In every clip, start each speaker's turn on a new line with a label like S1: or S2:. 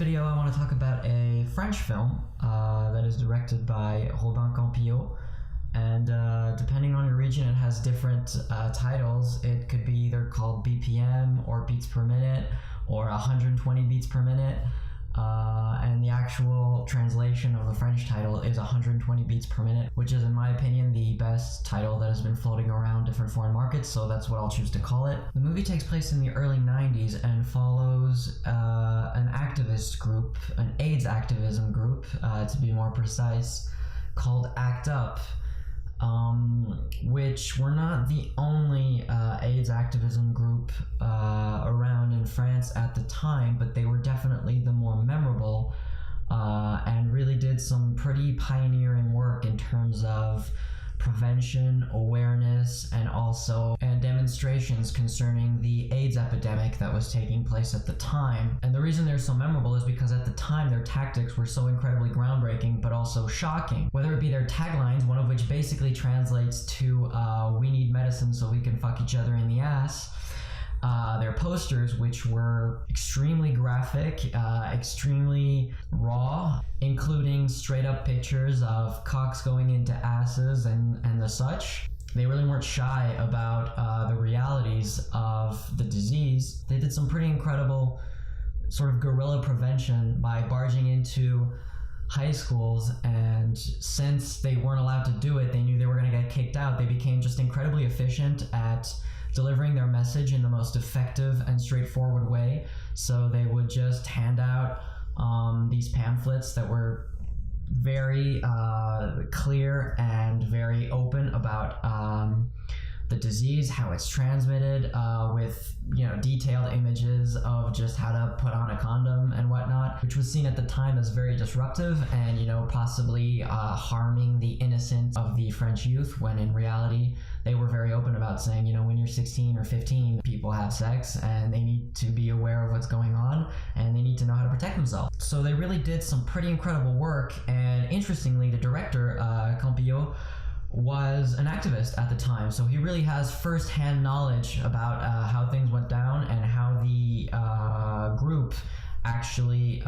S1: video, I want to talk about a French film that is directed by Robin Campillo. And depending on your region, it has different titles. It could be either called BPM or beats per minute or 120 beats per minute. And the actual translation of the French title is 120 beats per minute, which is, in my opinion, the best title that has been floating around different foreign markets, so that's what I'll choose to call it. The movie takes place in the early 90s and follows an activist group, an AIDS activism group, to be more precise, called ACT UP. Which were not the only AIDS activism group around in France at the time, but they were definitely the more memorable and really did some pretty pioneering work in terms of prevention, awareness, and also demonstrations concerning the AIDS epidemic that was taking place at the time. And the reason they're so memorable is because at the time their tactics were so incredibly groundbreaking but also shocking. Whether it be their taglines, one of which basically translates to we need medicine so we can fuck each other in the ass, their posters, which were extremely graphic, extremely raw, including straight up pictures of cocks going into asses and the such. They really weren't shy about the realities of the disease. They did some pretty incredible sort of guerrilla prevention by barging into high schools, and since they weren't allowed to do it, they knew they were going to get kicked out. They became just incredibly efficient at delivering their message in the most effective and straightforward way. So they would just hand out these pamphlets that were very clear and very open about the disease, how it's transmitted, with detailed images of just how to put on a condom and whatnot, which was seen at the time as very disruptive and possibly harming the innocence of the French youth, when in reality they were very open about saying, when you're 16 or 15, people have sex and they need to be aware of what's going on and they need to know how to protect themselves. So they really did some pretty incredible work, and interestingly, the director, Campillo, was an activist at the time, so he really has first-hand knowledge about how things went down and how the group actually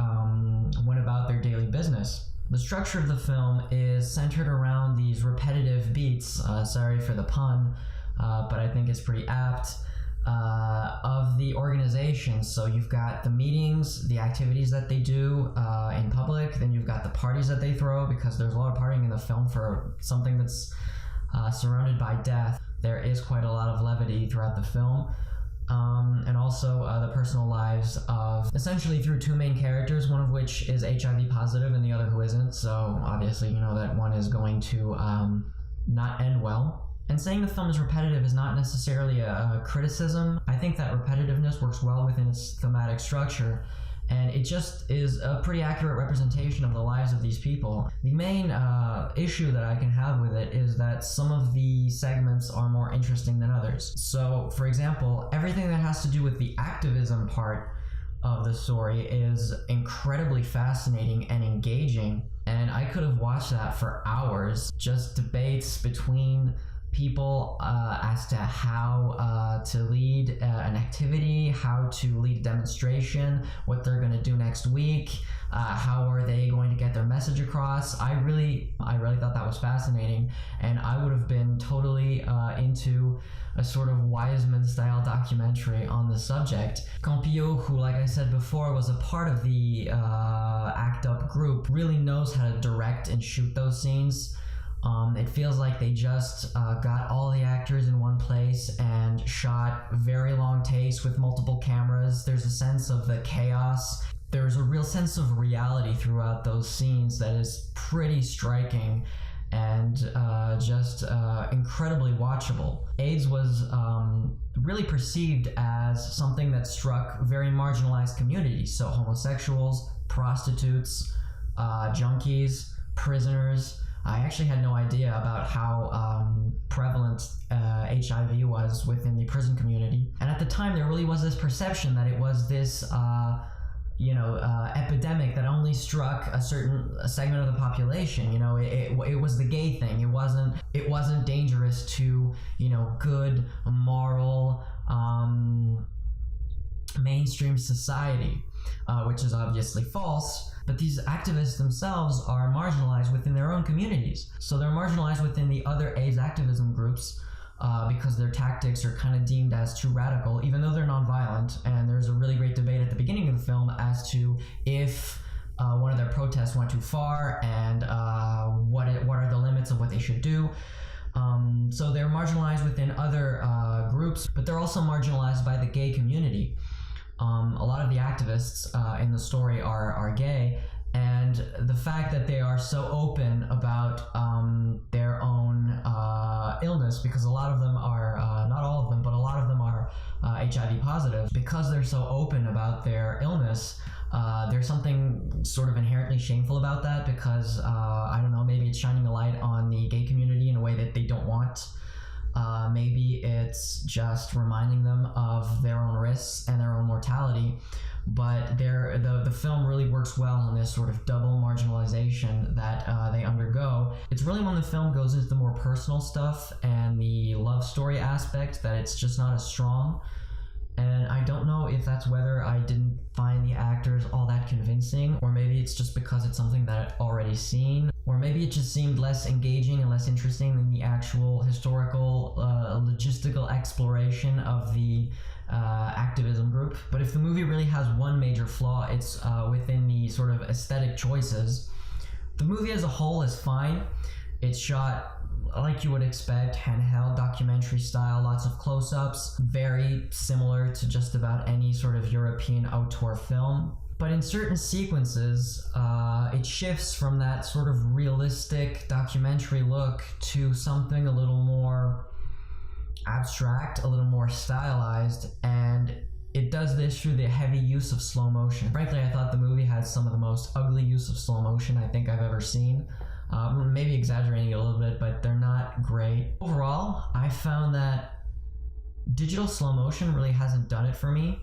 S1: went about their daily business. The structure of the film is centered around these repetitive beats, sorry for the pun, but I think it's pretty apt, of the organization. So you've got the meetings, the activities that they do in public, then you've got the parties that they throw, because there's a lot of partying in the film for something that's surrounded by death. There is quite a lot of levity throughout the film. And also the personal lives of essentially through two main characters, one of which is HIV positive and the other who isn't. So obviously, that one is going to not end well. And saying the film is repetitive is not necessarily a criticism. I think that repetitiveness works well within its thematic structure, and it just is a pretty accurate representation of the lives of these people. The main issue that I can have with it is that some of the segments are more interesting than others. So, for example, everything that has to do with the activism part of the story is incredibly fascinating and engaging, and I could have watched that for hours. Just debates between people as to how to lead an activity, how to lead a demonstration, what they're going to do next week, how are they going to get their message across. I really thought that was fascinating, and I would have been totally into a sort of Wiseman style documentary on the subject. Campillo, who, like I said before, was a part of the ACT UP group, really knows how to direct and shoot those scenes. It feels like they just got all the actors in one place and shot very long takes with multiple cameras. There's a sense of the chaos. There's a real sense of reality throughout those scenes that is pretty striking and just incredibly watchable. AIDS was really perceived as something that struck very marginalized communities. So homosexuals, prostitutes, junkies, prisoners. I actually had no idea about how prevalent HIV was within the prison community. And at the time, there really was this perception that it was this epidemic that only struck a certain segment of the population. It was the gay thing. It wasn't dangerous to good, moral, mainstream society. which is obviously false. But these activists themselves are marginalized within their own communities. So they're marginalized within the other AIDS activism groups because their tactics are kind of deemed as too radical, even though they're nonviolent. And there's a really great debate at the beginning of the film as to if one of their protests went too far and what are the limits of what they should do. So they're marginalized within other groups, but they're also marginalized by the gay community. A lot of the activists in the story are gay, and the fact that they are so open about their own illness, because a lot of them are, not all of them, but a lot of them are HIV positive, because they're so open about their illness, there's something sort of inherently shameful about that, because I don't know, maybe it's shining a light on the gay community in a way that they don't want. Maybe it's just reminding them of their own risks and their own mortality. But the film really works well on this sort of double marginalization that they undergo. It's really when the film goes into the more personal stuff and the love story aspect that it's just not as strong. And I don't know if that's whether I didn't find the actors all that convincing, or maybe it's just because it's something that I've already seen, or maybe it just seemed less engaging and less interesting than the actual historical, logistical exploration of the activism group. But if the movie really has one major flaw, it's within the sort of aesthetic choices. The movie as a whole is fine. It's shot like you would expect, handheld documentary style, lots of close-ups, very similar to just about any sort of European auteur film. But in certain sequences, it shifts from that sort of realistic documentary look to something a little more abstract, a little more stylized, and it does this through the heavy use of slow motion. Frankly, I thought the movie had some of the most ugly use of slow motion I think I've ever seen. Maybe exaggerating it a little bit, but they're not great. Overall, I found that digital slow motion really hasn't done it for me,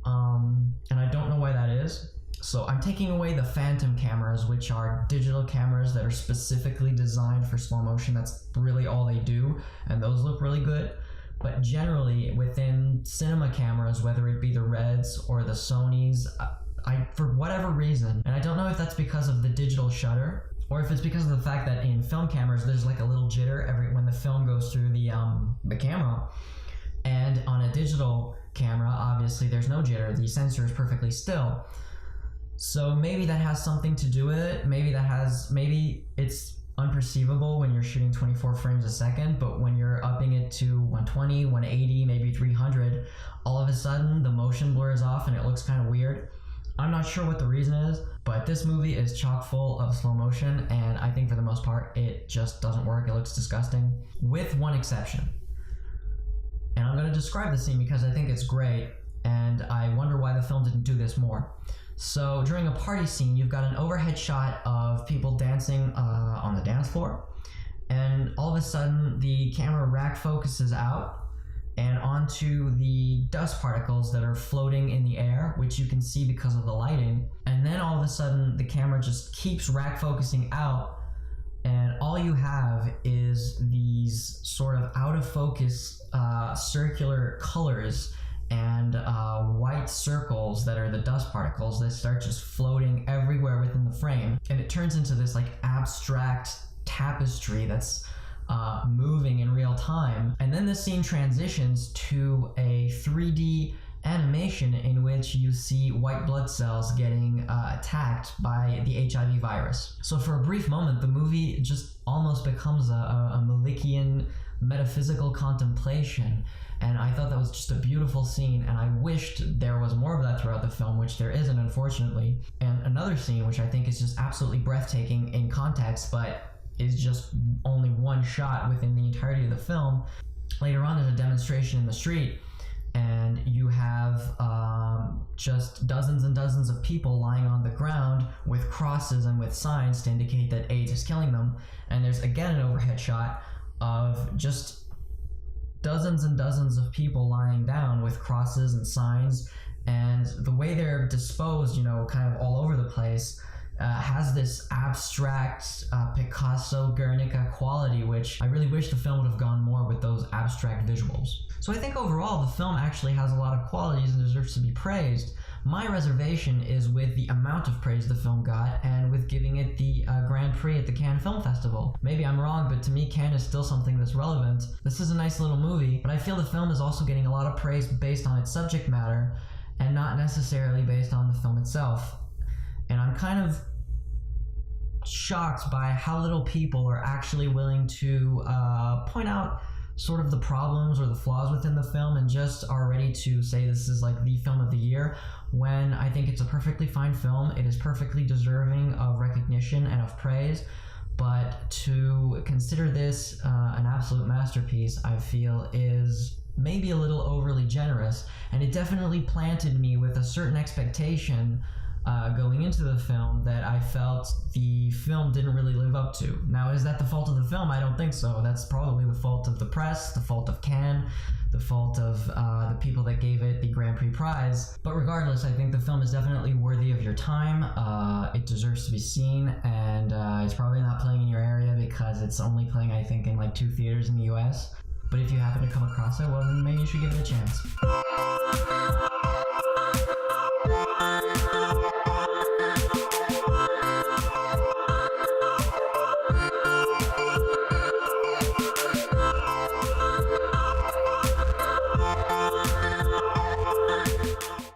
S1: and I don't know why that is. So I'm taking away the phantom cameras, which are digital cameras that are specifically designed for slow motion. That's really all they do, and those look really good. But generally, within cinema cameras, whether it be the Reds or the Sonys, I for whatever reason, and I don't know if that's because of the digital shutter, or if it's because of the fact that in film cameras there's like a little jitter when the film goes through the camera, and on a digital camera obviously there's no jitter, the sensor is perfectly still. So maybe that has something to do with it. Maybe it's unperceivable when you're shooting 24 frames a second, but when you're upping it to 120, 180, maybe 300, all of a sudden the motion blurs off and it looks kind of weird. I'm not sure what the reason is, but this movie is chock full of slow motion, and I think for the most part it just doesn't work. It looks disgusting, with one exception. And I'm going to describe the scene because I think it's great, and I wonder why the film didn't do this more. So during a party scene, you've got an overhead shot of people dancing on the dance floor, and all of a sudden the camera rack focuses out and onto the dust particles that are floating in the air, which you can see because of the lighting. And then all of a sudden the camera just keeps rack focusing out, and all you have is these sort of out of focus circular colors and white circles that are the dust particles that start just floating everywhere within the frame. And it turns into this like abstract tapestry that's moving in real time. And then the scene transitions to a 3D animation in which you see white blood cells getting attacked by the HIV virus. So for a brief moment, the movie just almost becomes a Malikian metaphysical contemplation. And I thought that was just a beautiful scene, and I wished there was more of that throughout the film, which there isn't, unfortunately. And another scene, which I think is just absolutely breathtaking in context, but is just only one shot within the entirety of the film. Later on, there's a demonstration in the street, and you have just dozens and dozens of people lying on the ground with crosses and with signs to indicate that AIDS is killing them. And there's again an overhead shot of just dozens and dozens of people lying down with crosses and signs, and the way they're disposed, you know, kind of all over the place, has this abstract Picasso Guernica quality, which I really wish the film would have gone more with those abstract visuals. So I think overall the film actually has a lot of qualities and deserves to be praised. My reservation is with the amount of praise the film got and with giving it the Grand Prix at the Cannes Film Festival. Maybe I'm wrong, but to me Cannes is still something that's relevant. This is a nice little movie, but I feel the film is also getting a lot of praise based on its subject matter and not necessarily based on the film itself. And I'm kind of shocked by how little people are actually willing to point out sort of the problems or the flaws within the film and just are ready to say this is like the film of the year, when I think it's a perfectly fine film. It is perfectly deserving of recognition and of praise, but to consider this an absolute masterpiece, I feel is maybe a little overly generous, and it definitely planted me with a certain expectation going into the film that I felt the film didn't really live up to. Now, is that the fault of the film? I don't think so. That's probably the fault of the press, the fault of Cannes, the fault of the people that gave it the Grand Prix prize. But regardless, I think the film is definitely worthy of your time. It deserves to be seen, and it's probably not playing in your area because it's only playing, I think, in like 2 theaters in the US. But if you happen to come across it, well, then maybe you should give it a chance.